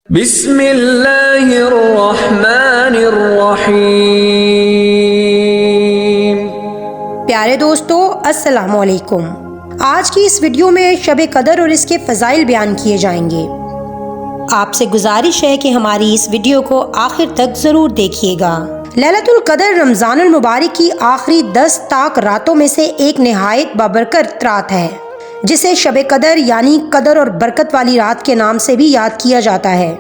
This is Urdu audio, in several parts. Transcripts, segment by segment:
بسم اللہ الرحمن الرحیم۔ پیارے دوستو، السلام علیکم۔ آج کی اس ویڈیو میں شب قدر اور اس کے فضائل بیان کیے جائیں گے۔ آپ سے گزارش ہے کہ ہماری اس ویڈیو کو آخر تک ضرور دیکھیے گا۔ لیلۃ القدر رمضان المبارک کی آخری 10 طاق راتوں میں سے ایک نہایت بابرکت رات ہے، جسے شب قدر یعنی قدر اور برکت والی رات کے نام سے بھی یاد کیا جاتا ہے۔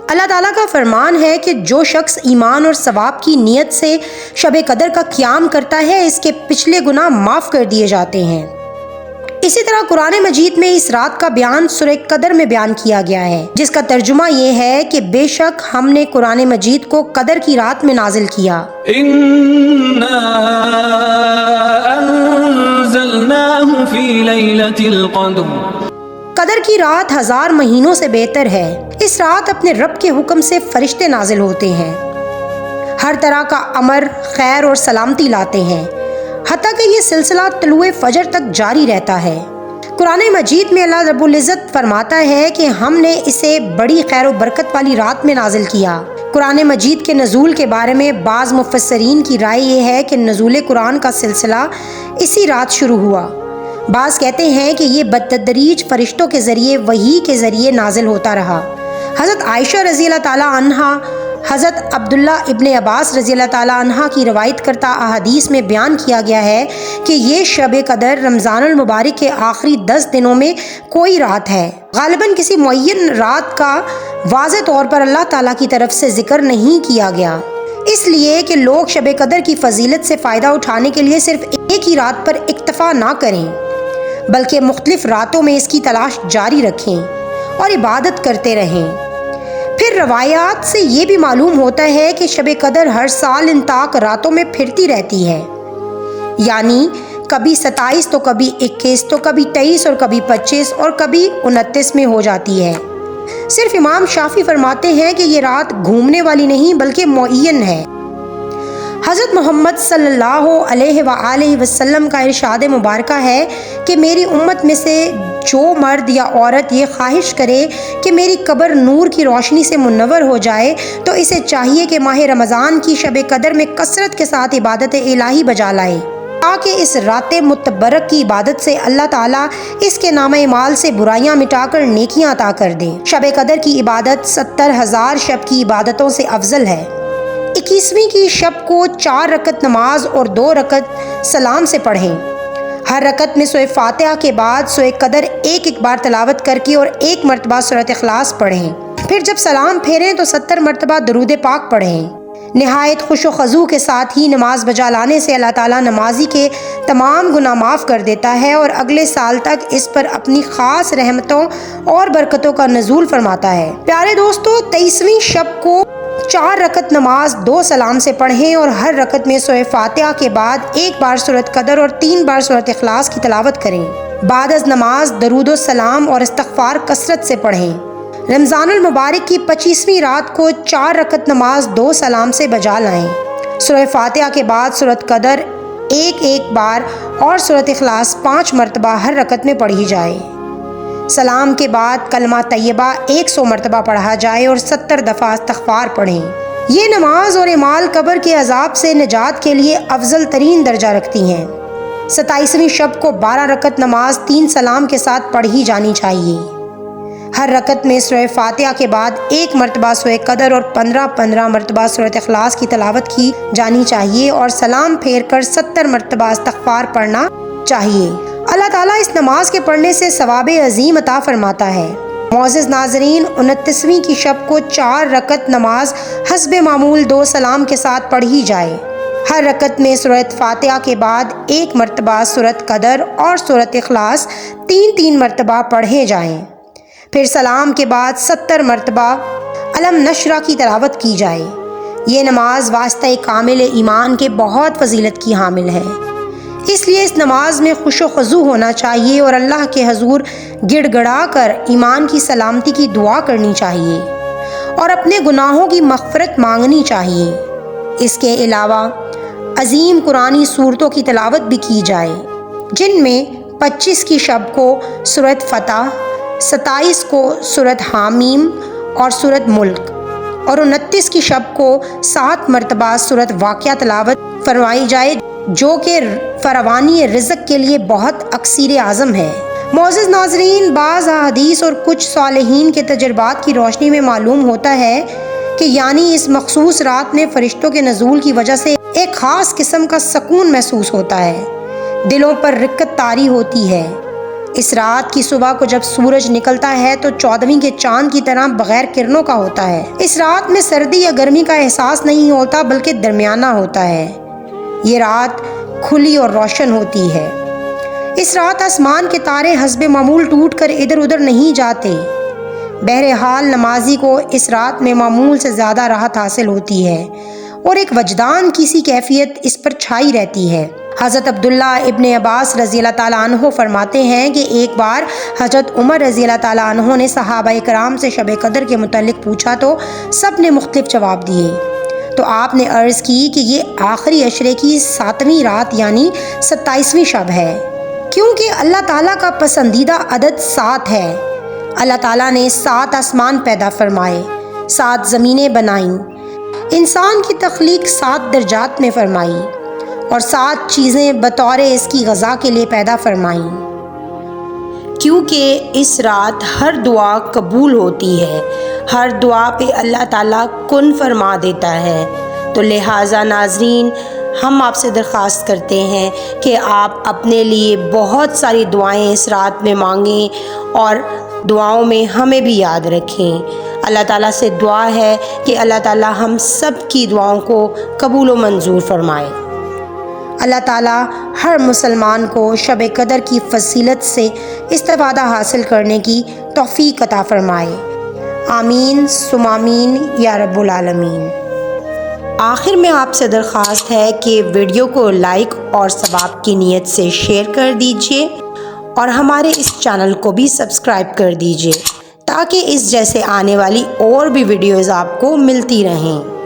اللہ تعالیٰ کا فرمان ہے کہ جو شخص ایمان اور ثواب کی نیت سے شب قدر کا قیام کرتا ہے، اس کے پچھلے گناہ معاف کر دیے جاتے ہیں۔ اسی طرح قرآن مجید میں اس رات کا بیان سورہ قدر میں بیان کیا گیا ہے، جس کا ترجمہ یہ ہے کہ بے شک ہم نے قرآن مجید کو قدر کی رات میں نازل کیا۔ اِنَّا أَنزَلْنَاهُ فِي لَيْلَةِ الْقَدْرِ۔ قدر کی رات 1000 مہینوں سے بہتر ہے۔ اس رات اپنے رب کے حکم سے فرشتے نازل ہوتے ہیں، ہر طرح کا امر، خیر اور سلامتی لاتے ہیں، حتیٰ کہ یہ سلسلہ طلوع فجر تک جاری رہتا ہے۔ قرآن مجید میں اللہ رب العزت فرماتا ہے کہ ہم نے اسے بڑی خیر و برکت والی رات میں نازل کیا۔ قرآن مجید کے نزول کے بارے میں بعض مفسرین کی رائے یہ ہے کہ نزول قرآن کا سلسلہ اسی رات شروع ہوا۔ بعض کہتے ہیں کہ یہ بتدریج فرشتوں کے ذریعے وحی کے ذریعے نازل ہوتا رہا۔ حضرت عائشہ رضی اللہ تعالیٰ عنہا، حضرت عبداللہ ابن عباس رضی اللہ تعالیٰ عنہ کی روایت کرتا احادیث میں بیان کیا گیا ہے کہ یہ شب قدر رمضان المبارک کے آخری 10 دنوں میں کوئی رات ہے۔ غالباً کسی معین رات کا واضح طور پر اللہ تعالیٰ کی طرف سے ذکر نہیں کیا گیا، اس لیے کہ لوگ شب قدر کی فضیلت سے فائدہ اٹھانے کے لیے صرف ایک ہی رات پر اکتفا نہ کریں، بلکہ مختلف راتوں میں اس کی تلاش جاری رکھیں اور عبادت کرتے رہیں۔ پھر روایات سے یہ بھی معلوم ہوتا ہے کہ شب قدر ہر سال ان طاق راتوں میں پھرتی رہتی ہے، یعنی کبھی 27 تو کبھی 21 تو کبھی 23 اور کبھی 25 اور کبھی 29 میں ہو جاتی ہے۔ صرف امام شافعی فرماتے ہیں کہ یہ رات گھومنے والی نہیں بلکہ معین ہے۔ حضرت محمد صلی اللہ علیہ وآلہ وسلم کا ارشاد مبارکہ ہے کہ میری امت میں سے جو مرد یا عورت یہ خواہش کرے کہ میری قبر نور کی روشنی سے منور ہو جائے تو اسے چاہیے کہ ماہ رمضان کی شب قدر میں کثرت کے ساتھ عبادت الہی بجا لائے، تاکہ اس رات متبرک کی عبادت سے اللہ تعالیٰ اس کے نامہ اعمال سے برائیاں مٹا کر نیکیاں عطا کر دے۔ شب قدر کی عبادت 70,000 شب کی عبادتوں سے افضل ہے۔ 21ویں کی شب کو 4 رکعت نماز اور 2 رکعت سلام سے پڑھیں۔ ہر رکعت میں سورہ فاتحہ کے بعد سورہ قدر ایک بار تلاوت کر کے اور 1 مرتبہ سورۃ اخلاص پڑھیں۔ پھر جب سلام پھیریں تو 70 مرتبہ درود پاک پڑھیں۔ نہایت خوش و خضوع کے ساتھ ہی نماز بجا لانے سے اللہ تعالیٰ نمازی کے تمام گناہ معاف کر دیتا ہے اور اگلے سال تک اس پر اپنی خاص رحمتوں اور برکتوں کا نزول فرماتا ہے۔ پیارے دوستو، 23ویں شب کو 4 رکعت نماز 2 سلام سے پڑھیں اور ہر رکعت میں سورہ فاتحہ کے بعد 1 بار سورۃ قدر اور 3 بار سورۃ اخلاص کی تلاوت کریں۔ بعد از نماز درود و سلام اور استغفار کثرت سے پڑھیں۔ رمضان المبارک کی 25ویں رات کو 4 رکعت نماز 2 سلام سے بجا لائیں۔ سورہ فاتحہ کے بعد سورۃ قدر 1 بار اور سورۃ اخلاص 5 مرتبہ ہر رکعت میں پڑھی جائے۔ سلام کے بعد کلمہ طیبہ 100 مرتبہ پڑھا جائے اور 70 دفعہ استغفار پڑھیں۔ یہ نماز اور اعمال قبر کے عذاب سے نجات کے لیے افضل ترین درجہ رکھتی ہیں۔ 27ویں شب کو 12 رکعت نماز 3 سلام کے ساتھ پڑھی جانی چاہیے۔ ہر رکعت میں سورہ فاتحہ کے بعد 1 مرتبہ سورہ قدر اور 15 مرتبہ سورۃ اخلاص کی تلاوت کی جانی چاہیے اور سلام پھیر کر 70 مرتبہ استغفار پڑھنا چاہیے۔ اللہ تعالیٰ اس نماز کے پڑھنے سے ثواب عظیم عطا فرماتا ہے۔ معزز ناظرین، 29ویں کی شب کو 4 رکعت نماز حسب معمول 2 سلام کے ساتھ پڑھی جائے۔ ہر رکعت میں سورۃ فاتحہ کے بعد 1 مرتبہ سورۃ قدر اور سورۃ اخلاص 3 مرتبہ پڑھے جائیں۔ پھر سلام کے بعد 70 مرتبہ علم نشرہ کی تلاوت کی جائے۔ یہ نماز واسطہ کامل ایمان کے بہت فضیلت کی حامل ہے، اس لیے اس نماز میں خوش و خضوع ہونا چاہیے اور اللہ کے حضور گڑ گڑا کر ایمان کی سلامتی کی دعا کرنی چاہیے اور اپنے گناہوں کی مغفرت مانگنی چاہیے۔ اس کے علاوہ عظیم قرآنی صورتوں کی تلاوت بھی کی جائے، جن میں 25 کی شب کو سورۃ فتح، 27 کو سورۃ حامیم اور سورت ملک، اور 29 کی شب کو 7 مرتبہ سورت واقعہ تلاوت فرمائی جائے جو کہ فراوانی رزق کے لیے بہت اکثیر اعظم ہے۔ معزز ناظرین، بعض احادیث اور کچھ صالحین کے تجربات کی روشنی میں معلوم ہوتا ہے کہ یعنی اس مخصوص رات میں فرشتوں کے نزول کی وجہ سے ایک خاص قسم کا سکون محسوس ہوتا ہے، دلوں پر رقت طاری ہوتی ہے۔ اس رات کی صبح کو جب سورج نکلتا ہے تو 14ویں کے چاند کی طرح بغیر کرنوں کا ہوتا ہے۔ اس رات میں سردی یا گرمی کا احساس نہیں ہوتا بلکہ درمیانہ ہوتا ہے۔ یہ رات کھلی اور روشن ہوتی ہے۔ اس رات آسمان کے تارے حسب معمول ٹوٹ کر ادھر ادھر نہیں جاتے۔ بہرحال نمازی کو اس رات میں معمول سے زیادہ راحت حاصل ہوتی ہے اور ایک وجدان کی سی کیفیت اس پر چھائی رہتی ہے۔ حضرت عبداللہ ابن عباس رضی اللہ تعالیٰ عنہ فرماتے ہیں کہ ایک بار حضرت عمر رضی اللہ تعالیٰ عنہ نے صحابہ کرام سے شب قدر کے متعلق پوچھا تو سب نے مختلف جواب دیے، تو آپ نے عرض کی کہ یہ آخری عشرے کی 7ویں رات یعنی 27ویں شب ہے، کیونکہ اللہ تعالیٰ کا پسندیدہ عدد 7 ہے۔ اللہ تعالیٰ نے 7 آسمان پیدا فرمائے، 7 زمینیں بنائیں، انسان کی تخلیق 7 درجات میں فرمائی اور 7 چیزیں بطور اس کی غذا کے لیے پیدا فرمائیں۔ کیونکہ اس رات ہر دعا قبول ہوتی ہے، ہر دعا پہ اللہ تعالیٰ کن فرما دیتا ہے، تو لہٰذا ناظرین ہم آپ سے درخواست کرتے ہیں کہ آپ اپنے لیے بہت ساری دعائیں اس رات میں مانگیں اور دعاؤں میں ہمیں بھی یاد رکھیں۔ اللہ تعالیٰ سے دعا ہے کہ اللہ تعالیٰ ہم سب کی دعاؤں کو قبول و منظور فرمائے۔ اللہ تعالیٰ ہر مسلمان کو شب قدر کی فضیلت سے استفادہ حاصل کرنے کی توفیق عطا فرمائے۔ آمین ثم آمین یا رب العالمین۔ آخر میں آپ سے درخواست ہے کہ ویڈیو کو لائک اور ثواب کی نیت سے شیئر کر دیجیے اور ہمارے اس چینل کو بھی سبسکرائب کر دیجیے تاکہ اس جیسے آنے والی اور بھی ویڈیوز آپ کو ملتی رہیں۔